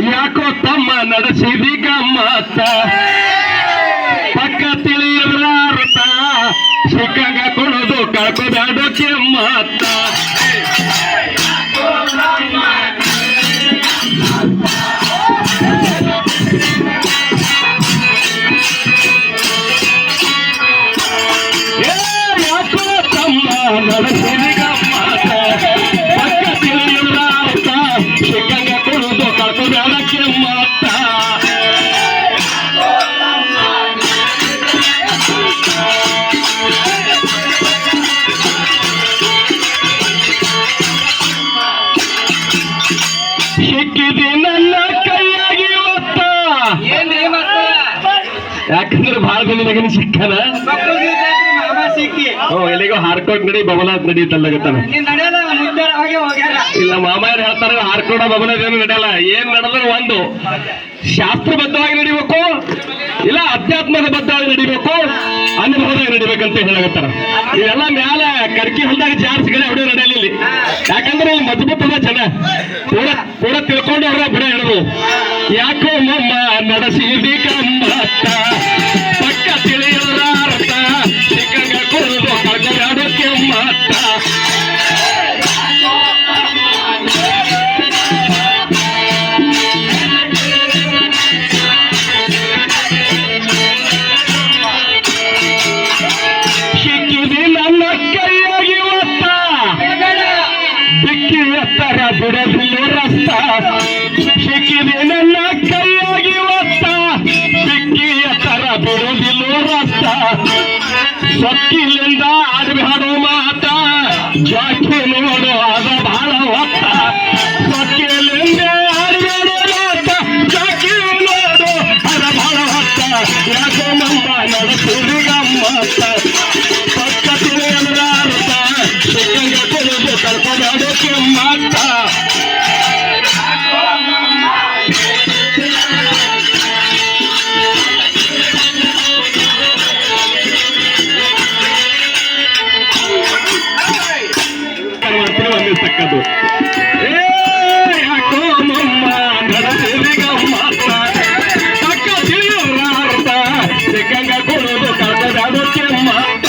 ಯಾಕೋ ತಮ್ಮ ನಡೆಸಿದಿ ಗಮ್ಮತ್ತ ಪಕ್ಕ ತಿಳಿಯದ್ರ ಅರ್ಥ ಸಿಕ್ಕಂಗ ಕೊಡೋದು ಕಳ್ಕೋದಾಡೋ ಕೆಮ್ಮತ್ತ ಯಾಕೋ ತಮ್ಮ ನಡೆಸಿದಿ ಗಮ್ಮತ್ತ ಪಕ್ಕ ತಿಳಿಯದ್ರ ಅರ್ಥ ಸಿಕ್ಕಂಗ ಕೊಡೋದು ಕಳ್ಕೋದಾಡ ಕೆಮ್ಮತ್ತ ಸಿಕ್ಕಿದೆ ನನ್ನ ಕೈಯಾಗಿ ಒತ್ತ ಯಾಕಂದ್ರೆ ಬಹಳ ದಿನ ಸಿಕ್ಕನ ಎಲ್ಲಿಗೋ ಹಾರ್ಕೋಟ್ ನಡಿ ಬಬಲಾತ್ ನಡೀತಲ್ಲಾಗತ್ತಾನ ಇಲ್ಲ ಮಾಮಾಯರು ಹೇಳ್ತಾರೆ ಹಾರ್ಕೋಡ ಬಬಲಾದೇನು ನಡೆಯಲ್ಲ ಏನ್ ನಡೆದ್ರೆ ಒಂದು ಶಾಸ್ತ್ರಬದ್ಧವಾಗಿ ನಡಿಬೇಕು ಇಲ್ಲ ಅಧ್ಯಾತ್ಮದ ಬದ್ಧವಾಗಿ ನಡಿಬೇಕು ಅನುಭವದಾಗ ನಡಿಬೇಕಂತ ಹೇಳಕತ್ತಾರ ಇವೆಲ್ಲ ಮ್ಯಾಲ ಕರ್ಕಿ ಹೊಲದಾಗ ಜಾರ್ಸ್ಗಳೇ ಹೊಡೆಯೋ ನಡೆಯಲಿ ಯಾಕಂದ್ರೆ ಮಜಬೂತದ ಜನ ಪೂರ ತಿಳ್ಕೊಂಡು ಅವ್ರ ಬಿಡ ಹಿಡಿದು ಯಾಕೋ ಮಮ್ಮ ನಡೆಸಿದಿ ಗಮ್ಮತ್ತ ಪಕ್ಕ ತಿಳಿಯೋರ ಅರ್ಥ ಸಿಕ್ಕಂಗ ಕೊಡೋದು ಕಳ್ಕೊಂಡಾಡೋ ಕೆಮ್ಮತ್ತ ಬಿಡದಿಲ್ಲ ರಸ್ತ ಸಿಕ್ಕಿದೆ ನನ್ನ ಕೈಯಾಗಿ ಒತ್ತ ಬಿಕ್ಕಿಯ ತರ ಬಿಡೋದಿಲ್ಲ ರಸ್ತ ಸೊಕ್ಕಿಲಿಂದ ಆಡಬೇಡೋ ಮಾತ ಜಾಕಿ ನೋಡು ಅದ ಬಹಳ ಒತ್ತ ಸೊಕ್ಕಿಲಿಂದ ಆಡಬೇಡೋ ಮಾತ ಜಾಕಿ ನೋಡು ಅದ ಬಹಳ ಹೊತ್ತ ಯಾಕೋ ನಮ್ಮ ನಡೆಸಿದಿ ಗಮ್ಮತ್ತ ಪಕ್ಕ ತಿಳಿಯದ ಅರ್ಥ ಸಿಕ್ಕಂಗ ಕೊಡೋದು ಕಳ್ಕೊಂಡಾಡೋ ಕೆಮ್ಮತ್ತ ಒಂದಿರ್ತಕ್ಕದ್ದು ಯಾಕೋ ಮಮ್ಮ ನಡೆಸಿದಿ ಗಮ್ಮತ್ತ ಪಕ್ಕ ತಿಳಿಯೋರ ಅರ್ಥ ಸಿಕ್ಕಂಗ ಕೊಡೋದು ಕಳ್ಕೊಂಡಾಡೋ ಕೆಮ್ಮತ್ತ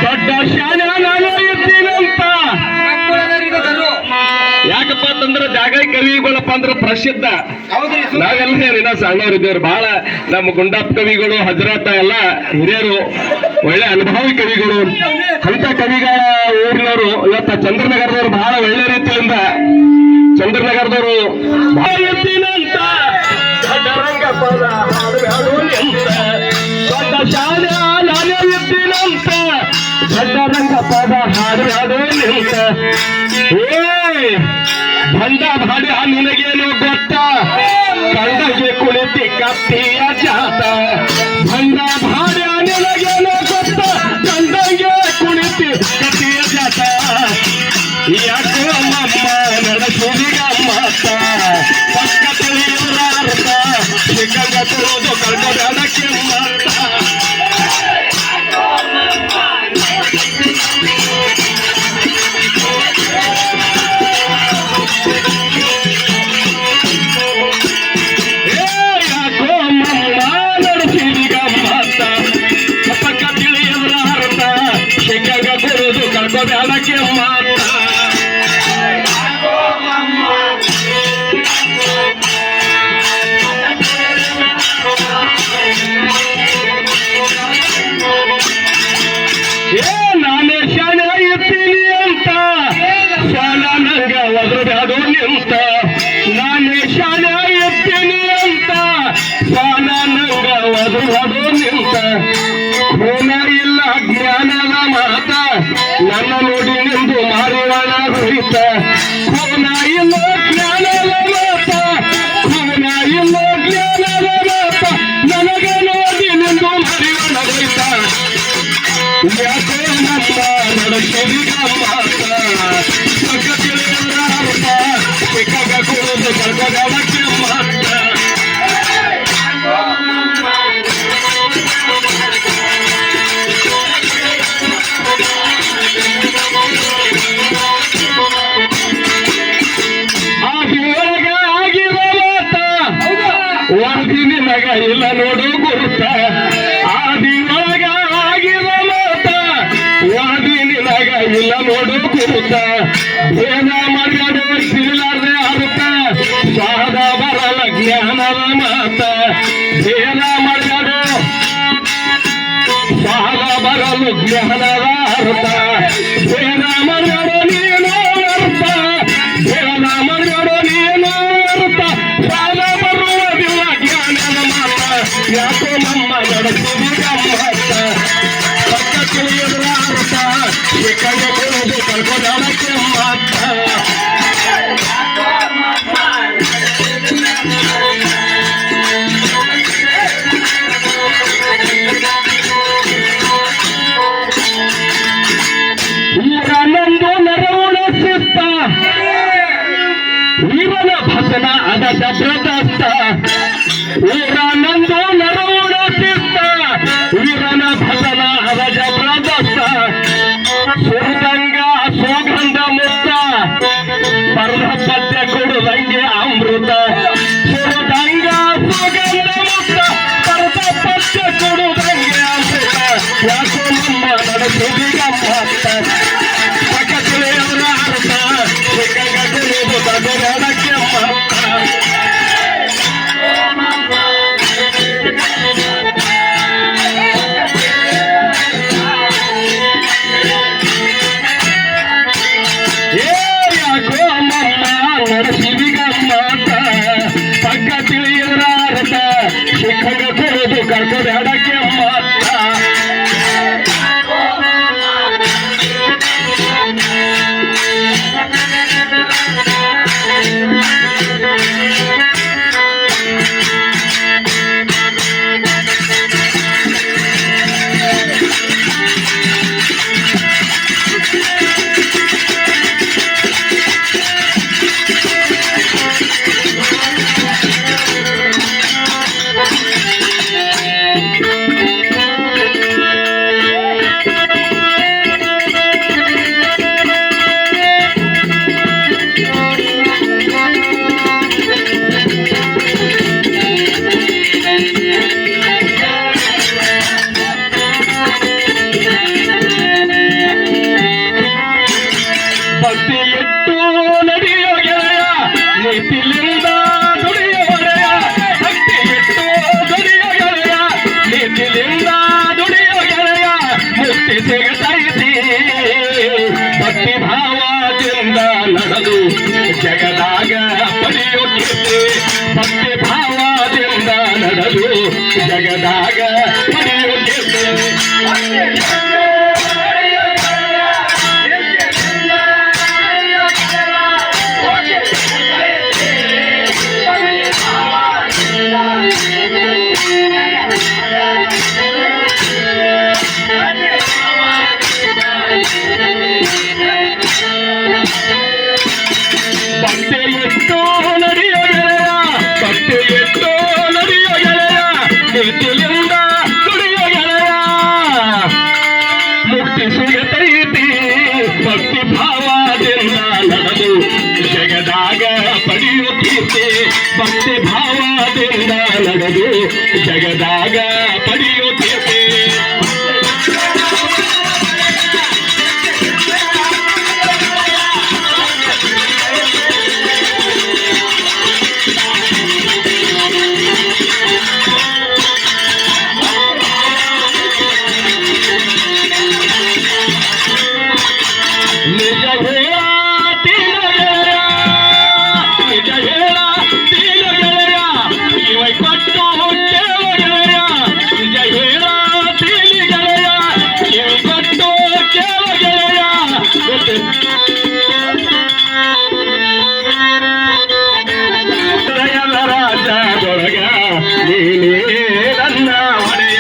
ದೊಡ್ಡ ಶಾಲೆ ನಾನು ಇದ್ದೀನಂತ ಯಾಕಪ್ಪ ಅಂತಂದ್ರೆ ಜಾಗ ಕವಿಗಳಪ್ಪ ಅಂದ್ರೆ ಪ್ರಸಿದ್ಧ ನಾವೆಲ್ಲ ಸಣ್ಣವ್ರು ಇದ್ದೇವ್ರು ಬಹಳ ನಮ್ಮ ಗುಂಡಪ್ಪ ಕವಿಗಳು ಹಜರತ ಎಲ್ಲ ಹಿರಿಯರು ಒಳ್ಳೆ ಅನುಭವಿ ಕವಿಗಳು ಅಂತ ಕವಿಗಳ ಊರಿನವರು ಇವತ್ತ ಚಂದ್ರನಗರದವರು ಬಹಳ ಒಳ್ಳೆ ರೀತಿಯಿಂದ ಚಂದ್ರನಗರದವರು ಬಹಳ ಇದ್ದೀನಂತ ದೊಡ್ಡ ಶಾಲೆ ನಾನೇ ಇದ್ದೀನಂತ ರಂಗ ಪದ ಹಾಡು ನಿಂತ ಬಂದ ಭಾಡ ನಿನಗೇನು ಗೊತ್ತ ಕಂಡಗೆ ಕುಳಿತಿ ಕತ್ತಿಯ ಜಾತ ಬಂದ ಭಾಡ ನಿನಗೇನು ಗೊತ್ತ ಕಂಡಗೆ ಕುಳಿತಿ ಕತ್ತಿಯ ಜಾತ ಯಾಕೋ ಮಮ್ಮ ನಡೆಸಿದಿ ಗಮ್ಮತ್ತ ಪಕ್ಕ ತಿಳಿಯೋರ ಅರ್ಥ ಸಿಕ್ಕಂಗ ಕೊಡೋದು ಕಳ್ಕೊಂಡಾಡ ಕೆಮ್ಮತ್ತ ಕಳ್ಕೋಬೇಡ ಕೆಮ್ಮತ್ತ ನಾನೇ ಶಾಲೆ ಇರ್ತೀನಿ ಅಂತ ಶಾಲ ನಂಗ ಒದರಬೇಡೋ ನಿಂತ ನಾನೇ ಶಾಲೆ ಇರ್ತೀನಿ ಅಂತ ಶಾಲ ನಂಗ ಒದರಬೇಡೋ ನಿಂತ ಗುಣ ಇಲ್ಲ ಜ್ಞಾನದ ಮಾತ ನನ್ನ ನೋಡಿ ನಿಂದು ಮಾರಿವಾಳ ಹೋಯಿತ ಗುಣ ಇಲ್ಲ ಜ್ಞಾನದ ಮಾತ ಗುಣ ಇಲ್ಲ ಜ್ಞಾನದ ಮಾತ ನನಗೆ ನೋಡಿ ನಿಂದು ಮಾರಿವಾಳ ಹೋಯಿತ ಯಾಕೋ ನಮ್ಮ ನಡೆಸಿದಿ ಗಮ್ಮತ್ತ ಪಕ್ಕ ತಿಳಿಯೋರ ಅರ್ಥ ಸಿಕ್ಕಂಗ ಕೊಡೋದು ಕುಡಿದು ಕಳ್ಕೋದಕ್ಕೆ ಮತ್ತ ವರದಿ ನಿನಗ ಇಲ್ಲ ನೋಡು ಗುರುತ ಆದಿ ಒಳಗ ಆಗಿರೋ ಮಾತ ವರದಿ ನಿನಗ ಇಲ್ಲ ನೋಡು ಗುರುತ ಭೇದ ಮಾಡ್ಯಾಡು ಸಿಗಲಾರ್ದೆ ಅರ್ಥ ಸ್ವಾದ ಬರಲ ಜ್ಞಾನದ ಮಾತ ಭೇದ ಮಾಡ್ಯಾಡು ಸ್ವಾದ ಬರಲು ಜ್ಞಾನದ ಅರ್ಥ ಭೇದ ಮಾಡ್ಯಾಡು ನೀನು ಅರ್ಥ ಭೇದ ಮಾಡ್ಯಾಡು ನೀನು ಅರ್ಥ ಸ್ವಾದ ಬರುವುದಿಲ್ಲ ಜ್ಞಾನದ ಮಾತ ಯಾಕೋ ನಮ್ಮ ನಡೆಸುವುದು ಗಮ್ಮತ್ತ ಪಕ್ಕ ತಿಳಿಯದ್ರ ಅರ್ಥ ಸಿಕ್ಕಂಗ ಕೊಡುವುದು ಕಳ್ಕೋದಕ್ಕೆ ಮಾತ ಊರನೊಂದು ನರವುಣ ಸಿಸ್ತ ಇವನ ಭಸನ ಅದ ಜಬರದಸ್ತ ಊರನೊಂದು ನರವುಣ ಸಿಸ್ತ ಇವನ ಭಸನ ಅದ ಜಬರದಸ್ತ ಸುರದಂಗ ಸುಗಂಧ ಮುಕ್ತ ಪರ್ದ ಪದ್ಯ ಕೊಡುದಂಗೆ ಅಮೃತ ಸುರದಂಗ ಸುಗಂಧ ಮುಕ್ತ ಪರ್ದ ಪದ್ಯ ಕೊಡುದಂಗೆ ಅಮೃತ ಯಾಕೋ ನಮ್ಮ ನಡೆಸುವುದು ಗಮ್ಮತ್ತ ಪಕ್ಕ ತಿಳಿಯವರ ಅರ್ಥ ಸಿಕ್ಕಂಗ ಕೊಡುವುದು ಕಳ್ಕೋದಕ್ಕೆ ಮತ್ತ ಯಾಕೋ ನಮ್ಮ ನಡೆಸಿವಿ ಗಮ್ಮತ್ತ ಪಕ್ಕ ತಿಳಿಯವರ ಅರ್ಥ ಸಿಕ್ಕಂಗ ಕೊಡುವುದು ಕಳ್ಕೋದಕ್ಕೆ ಮತ್ತ ಭಕ್ತಿ ಇಟ್ಟು ನಡೆಯೋ ಗೆಳೆಯ ನೀತಿಲಿಂದ ದುಡಿಯೋ ಒಡೆಯ ಭಕ್ತಿ ಇಟ್ಟು ದುಡಿಯೋ ಗೆಳೆಯ ನೀತಿಲಿಂದ ದುಡಿಯೋ ಗೆಳೆಯ ಮುಕ್ತಿ ಸಿಗತೈತಿ ಭಕ್ತಿ ಭಾವದಿಂದ ನಡೆದು ಜಗದಾಗ ಪಡೆಯೋ ಕೀರ್ತಿ ಭಕ್ತಿ ಭಾವದಿಂದ ನಡೆದು ಜಗದಾಗ ಪಡೆಯೋ ಕೀರ್ತಿ ಭಕ್ತಿ ಇಟ್ಟು ನಡೆಯೋ ಗೆಳೆಯ ಭಕ್ತಿ ಇಟ್ಟು ನಡೆಯೋ ಗೆಳೆಯ ನೀತಿಲಿಂದ ದುಡಿಯೋ ಗೆಳೆಯ ಮುಕ್ತಿ ಸಿಗತೈತಿ ಭಕ್ತಿ ಭಾವದಿಂದ ನಡೆದು ಜಗದಾಗ ಪಡೆಯೋ ಕೀರ್ತಿ ಭಕ್ತಿ ಭಾವದಿಂದ ನಡೆದು ಜಗದಾಗ ಪಡೆಯೋ ಕೀರ್ತಿ ನಿಜ ಹೇಳ ತೀನ ಗೆಳೆಯ ನಿಜ ಹೇಳ ತೀನ ಗೆಳೆಯ ಇವ ಕೊಟ್ಟು ಕೇಳ ಗೆಳೆಯ ನಿಜ ಹೇಳ ತೀನಿ ಗೆಳೆಯ ಇವ ಕೊಟ್ಟು ಕೇಳ ಗೆಳೆಯ ದಯದ ರಾಜದೊಳಗ ನೀನೇ ನನ್ನ ಒಡೆಯ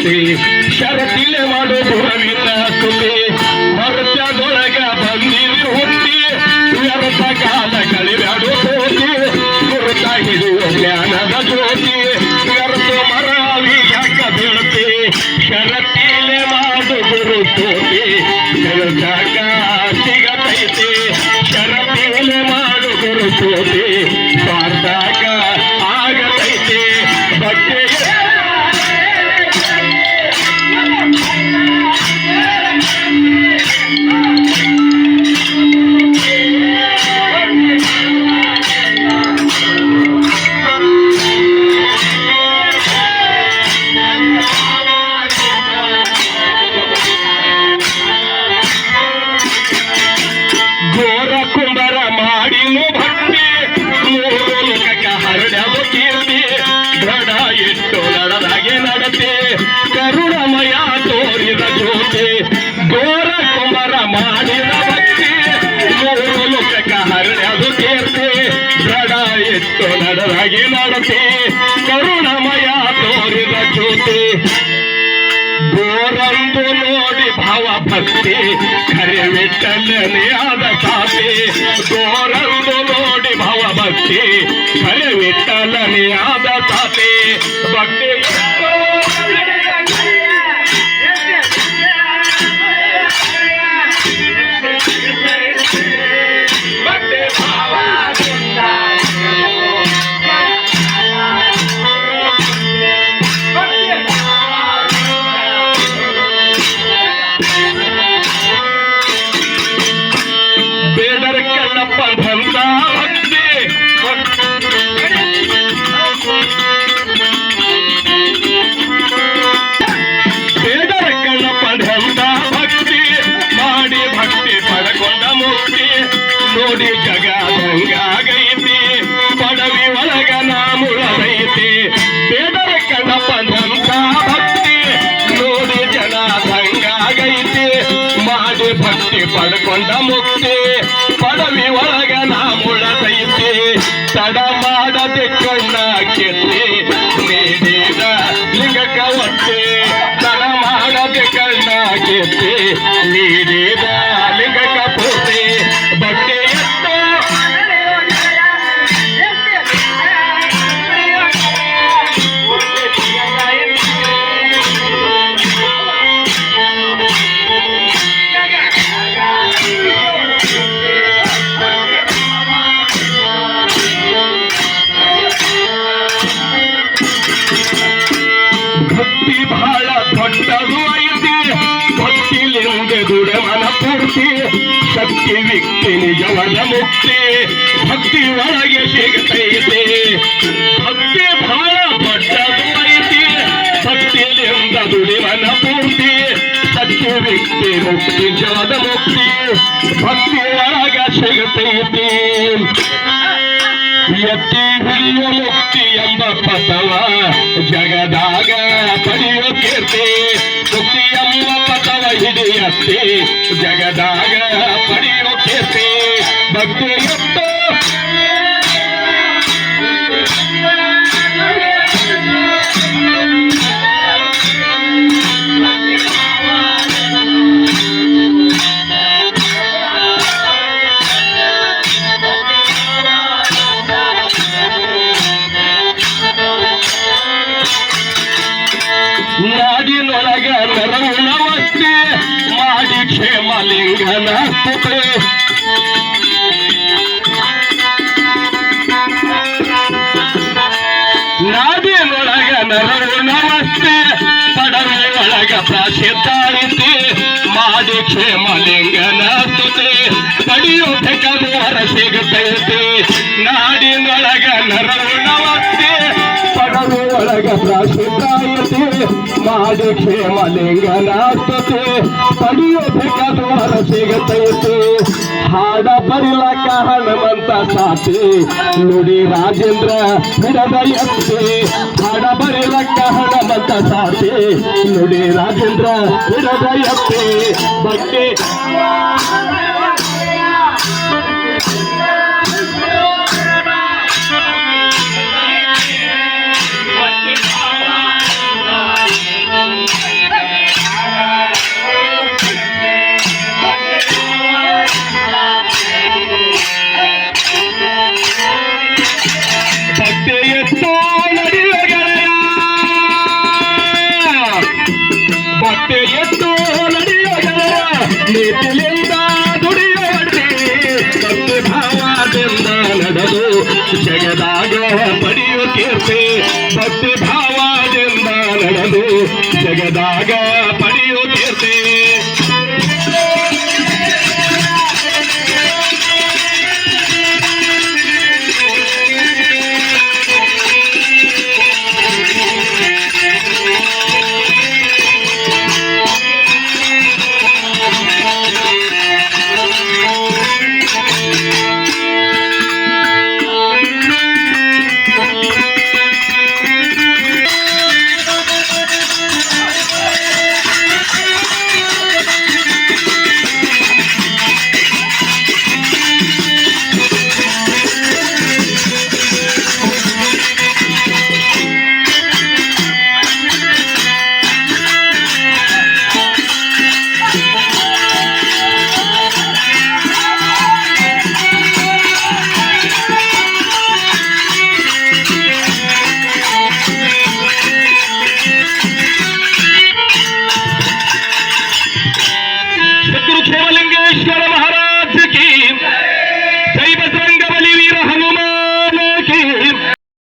ಜ್ಯೋತಿ ಶರತಿಲೆ ಮಾಡೋ ಗುರುವಿನ ಸ್ತುತಿ ಮರುತ್ಯದೊಳಗ ಬಂದಿರಿ ಹುಟ್ಟಿ ವ್ಯರ್ಥ ಕಾಲ ಕಳಿಬ್ಯಾಡು ಕೋಟಿ ಗುರುತ ಹಿಡಿಯೋ ಜ್ಞಾನದ ಜ್ಯೋತಿ ವ್ಯರ್ಥ ಮರಾವಿ ಯಾಕ ಬೀಳ್ತಿ ಶರತಿಲೆ ಮಾಡು ಗುರು ಜ್ಯೋತಿ ಜಗ ಸಿಗತೈತಿ ಶರತಿಲೆ ಮಾಡು ಗುರು ಜ್ಯೋತಿ ಸ್ವಾರ್ಥಕ ಆಗತೈತಿ ಭಕ್ತಿ ಘೋರ ಕುಂಬರ ಮಾಡಿನು ಭಕ್ತಿ ಮೂರು ಲೋಕಕ್ಕ ಹರಡ್ಯಾವ ಕೀರ್ತಿ ದೃಢ ಇಟ್ಟು ನಡೆದಾಗೆ ನಡತೆ ಕರುಣಮಯ ತೋರಿದ ಜ್ಯೋತಿ ಘೋರ ಕುಂಬರ ಮಾಡಿದ ಭಕ್ತಿ ಮೂರು ಲೋಕಕ್ಕ ಹರಡ್ಯಾವ ಕೀರ್ತಿ ದೃಢ ಇಟ್ಟು ನಡೆದಾಗೆ ನಡತೆ ಕರುಣಮಯ ತೋರಿದ ಜ್ಯೋತಿ ಗೋರಂದು ನೋಡಿ ಭಾವ ಭಕ್ತಿ ಖರೆ ವಿಠಲನೇ ಆದ ಸಾತಿ ಗೋರಂದು ನೋಡಿ ಭಾವ ಭಕ್ತಿ ಖರೆ ವಿಠಲನೇ ಆದ ಸಾತಿ ಭಕ್ತಿ ಬೇಡರ ಕಣ್ಣಪ್ಪ ಧಂತ ಭಕ್ತಿ ಬೇಡರ ಕಣ್ಣಪ್ಪ ಧಂತ ಭಕ್ತಿ ಮಾಡಿ ಭಕ್ತಿ ಪಡಕೊಂಡ ಮುಕ್ತಿ ನೋಡಿ ಜಗ ದಂಗಾಗೈತಿ ಪಡವಿ ಒಳಗ ನಾಮುಳದೈತಿ ಬೇಡರ ಕಣ್ಣಪ್ಪ ಧಂತ ಭಕ್ತಿ ನೋಡಿ ಜನ ದಂಗಾಗೈತಿ ಮಾಡಿ ಭಕ್ತಿ ಪಡ್ಕೊಂಡ ಮುಕ್ತಿ ಪದವಿ ಒಳಗ ನಾ ಮುಳದೈತಿ ತಡ ಮಾಡದೆ ಕಣ್ಣ ಕೆತ್ತಿ ನೀಡಿದ ಲಿಂಗಕ್ಕ ಒತ್ತಿ ತಡ ಮಾಡದೆ ಕಣ್ಣ ಕೆತ್ತಿ ನೀಡಿದ ಲಿಂಗಕ್ಕ ಪೂರ್ತಿ ಭಕ್ತಿ ಎತ್ತು ಭಕ್ತಿ ಬಹಳ ದೊಡ್ಡದು ಐತಿ ಭಕ್ತಿಲಿಂದ ದುಡಮನ ಪೂರ್ತಿ ಶಕ್ತಿ ವಿಕ್ತಿ ನಿಜವದ ಮುಕ್ತಿ ಭಕ್ತಿ ಒಳಗೆ ಸಿಗತೈತಿ ಭಕ್ತಿ ಬಹಳ ದೊಡ್ಡದು ಐತಿ ಭಕ್ತಿಲಿಂದ ದುಡಿಮನ ಪೂರ್ತಿ ಶಕ್ತಿ ವಿಕ್ತಿ ಮುಕ್ತಿ ನಿಜವದ ಮುಕ್ತಿ ಭಕ್ತಿ ಒಳಗ ಸಿಗತೈತಿ ಎತ್ತಿ ಹಿಡಿಯುವ ಮುಕ್ತಿ ಎಂಬ ಪಥವ ಜಗದಾಗ ಪಡೆಯುವ ಕೀರ್ತಿ ಮುಕ್ತಿ ಎಂಬ ಪಥವ ಹಿಡಿಯತ್ತಿ ಜಗದಾಗ ಪಡೆಯುವ ಕೀರ್ತಿ ಭಕ್ತಿ ಎತ್ತು ನಾಡಿನೊಳಗ ನರವುಣವಸ್ತಿ ಮಾಡಿ ಕ್ಷೇಮಲಿಂಗನ ಸ್ತುತಿ ನಾಡಿನೊಳಗ ನರವುಣವಸ್ತಿ ಪಡವೆ ಒಳಗ ಪ್ರಸಿದ್ಧ ಐತಿ ಮಾಡಿ ಕ್ಷೇಮಲಿಂಗನ ಸ್ತುತಿ ಪಡೆಯೋ ಬೇಕಾದವರ ಸಿಗತೈತಿ ನಾಡಿನೊಳಗ ನರವುಣವಸ್ತಿ ಪಡವೆ ಒಳಗ ಪ್ರಸಿದ್ಧ ಐತಿ ಮಾಡಿ ಕ್ಷೇಮಲಿಂಗನ ಸ್ತುತಿ ಪಡೆಯೋ ಬೇಕಾದವರ ಸಿಗತೈತಿ ಹಾಡ ಬರಿಲಕ್ಕ ಹನುಮಂತ ಸಾತಿ ನುಡಿ ರಾಜೇಂದ್ರ ಹಿಡದ ಎತ್ತಿ ಹಾಡ ಬರಿಲಕ್ಕ ಹನುಮಂತ ಸಾತಿ ನುಡಿ ರಾಜೇಂದ್ರ ಹಿಡದ ಎತ್ತಿ ಭಕ್ತಿ ಜಗದಾಗ ಪಡೆಯೋ ಕೀರ್ತಿ ಭಕ್ತಿ ಭಾವದಿಂದ ನಡೆದು ಜಗದಾಗ ಪಡೆಯೋ ಕೀರ್ತಿ